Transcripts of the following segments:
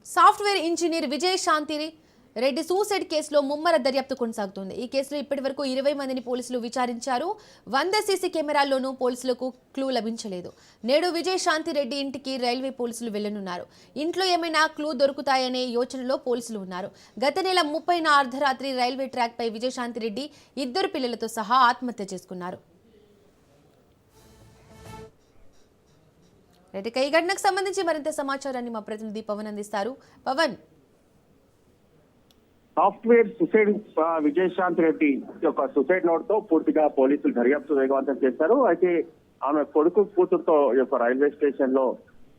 Software engineer Vijayashanti Reddy suicide కేసులో ముమ్మర దర్యాప్తు కొనసాగుతోంది. ఈ కేసులో ఇప్పటివరకు 20 మందిని పోలీసులు విచారించారు. 100 సీసీ కెమెరాల్లోనూ పోలీసులకు క్లూ లభించలేదు. నేడు విజయశాంతి రెడ్డి ఇంటికి రైల్వే పోలీసులు వెళ్లనున్నారు. ఇంట్లో ఏమైనా క్లూ దొరుకుతాయనే యోచనలో పోలీసులు ఉన్నారు. గత నెల 30న అర్ధరాత్రి రైల్వే ట్రాక్ పై విజయశాంతి రెడ్డి 2 పిల్లలతో సహా ఆత్మహత్య చేసుకున్నారు. ఈ ఘటనకు సంబంధించి మరింత సమాచారాన్ని మా ప్రతినిధి పవన్ అందిస్తారు. పవన్, సాఫ్ట్వేర్ సుసైడ్ విజయశాంతి రెడ్డి యొక్క సుసైడ్ నోట్ తో పూర్తిగా పోలీసులు దర్యాప్తు వేగవంతం చేశారు. అయితే ఆమె కొడుకు కూతురుతో యొక్క రైల్వే స్టేషన్ లో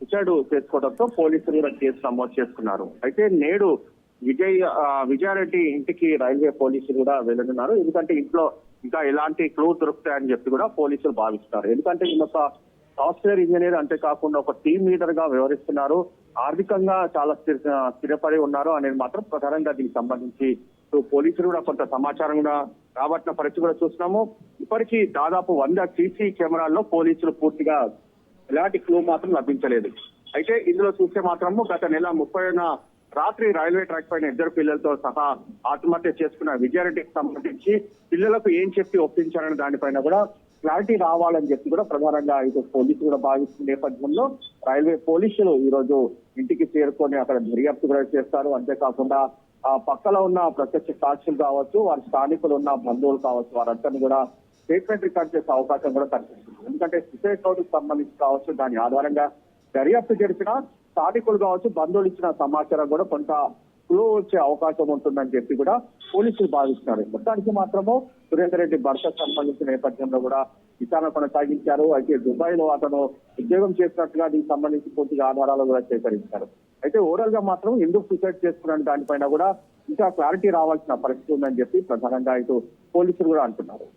సుసైడ్ చేసుకోవడంతో పోలీసులు కూడా కేసు నమోదు చేసుకున్నారు. అయితే నేడు విజయారెడ్డి ఇంటికి రైల్వే పోలీసులు కూడా వెళ్ళనున్నారు. ఎందుకంటే ఇంట్లో ఇంకా ఎలాంటి క్లూ దొరుకుతాయని చెప్పి కూడా పోలీసులు భావిస్తున్నారు. ఎందుకంటే ఈయన ఒక సాఫ్ట్వేర్ ఇంజనీర్ అంతే కాకుండా ఒక టీమ్ లీడర్ గా వ్యవహరిస్తున్నారు. ఆర్థికంగా చాలా స్థిరపడి ఉన్నారు అనేది మాత్రం ప్రధానంగా దీనికి సంబంధించి పోలీసులు కూడా కొంత సమాచారం కూడా రాబట్టిన పరిస్థితి కూడా చూస్తున్నాము. ఇప్పటికీ దాదాపు 100 సీసీ కెమెరాల్లో పోలీసులు పూర్తిగా ఎలాంటి క్లూ మాత్రం లభించలేదు. అయితే ఇందులో చూస్తే మాత్రము గత నెల 30న రాత్రి రైల్వే ట్రాక్ పైన 2 పిల్లలతో సహా ఆత్మహత్య చేసుకున్న విజయారెడ్డికి సంబంధించి పిల్లలకు ఏం చెప్పి ఒప్పించారనే దానిపైన కూడా క్లారిటీ రావాలని చెప్పి కూడా ప్రధానంగా ఇటు పోలీసులు కూడా భావిస్తున్న నేపథ్యంలో రైల్వే పోలీసులు ఈ రోజు ఇంటికి చేరుకొని అక్కడ దర్యాప్తు కూడా చేస్తారు. అంతేకాకుండా ఆ పక్కన ఉన్న ప్రత్యక్ష సాక్షులు కావచ్చు, వారి స్థానికులు ఉన్న బంధువులు కావచ్చు, వారందరినీ కూడా స్టేట్మెంట్ రికార్డ్ చేసే అవకాశం కూడా కనిపిస్తుంది. ఎందుకంటే సుసైడ్ నోట్ కి సంబంధించి కావచ్చు, దాని ఆధారంగా దర్యాప్తు జరిపిన స్థానికులు కావచ్చు, బంధువులు ఇచ్చిన సమాచారం కూడా కొంత క్లూ వచ్చే అవకాశం ఉంటుందని చెప్పి కూడా పోలీసులు భావిస్తున్నారు. మొత్తానికి మాత్రము సురేందర్ రెడ్డి భర్తకు సంబంధించిన నేపథ్యంలో కూడా విచారణ కొనసాగించారు. అయితే దుబాయ్ లో అతను ఉద్యోగం చేసినట్టుగా దీనికి సంబంధించి పూర్తిగా ఆధారాలు కూడా సేకరించారు. అయితే ఓవరాల్ గా మాత్రం ఎందుకు సూసైడ్ చేసుకున్న దానిపైన కూడా ఇంకా క్లారిటీ రావాల్సిన పరిస్థితి ఉందని చెప్పి ప్రధానంగా ఇటు పోలీసులు కూడా అంటున్నారు.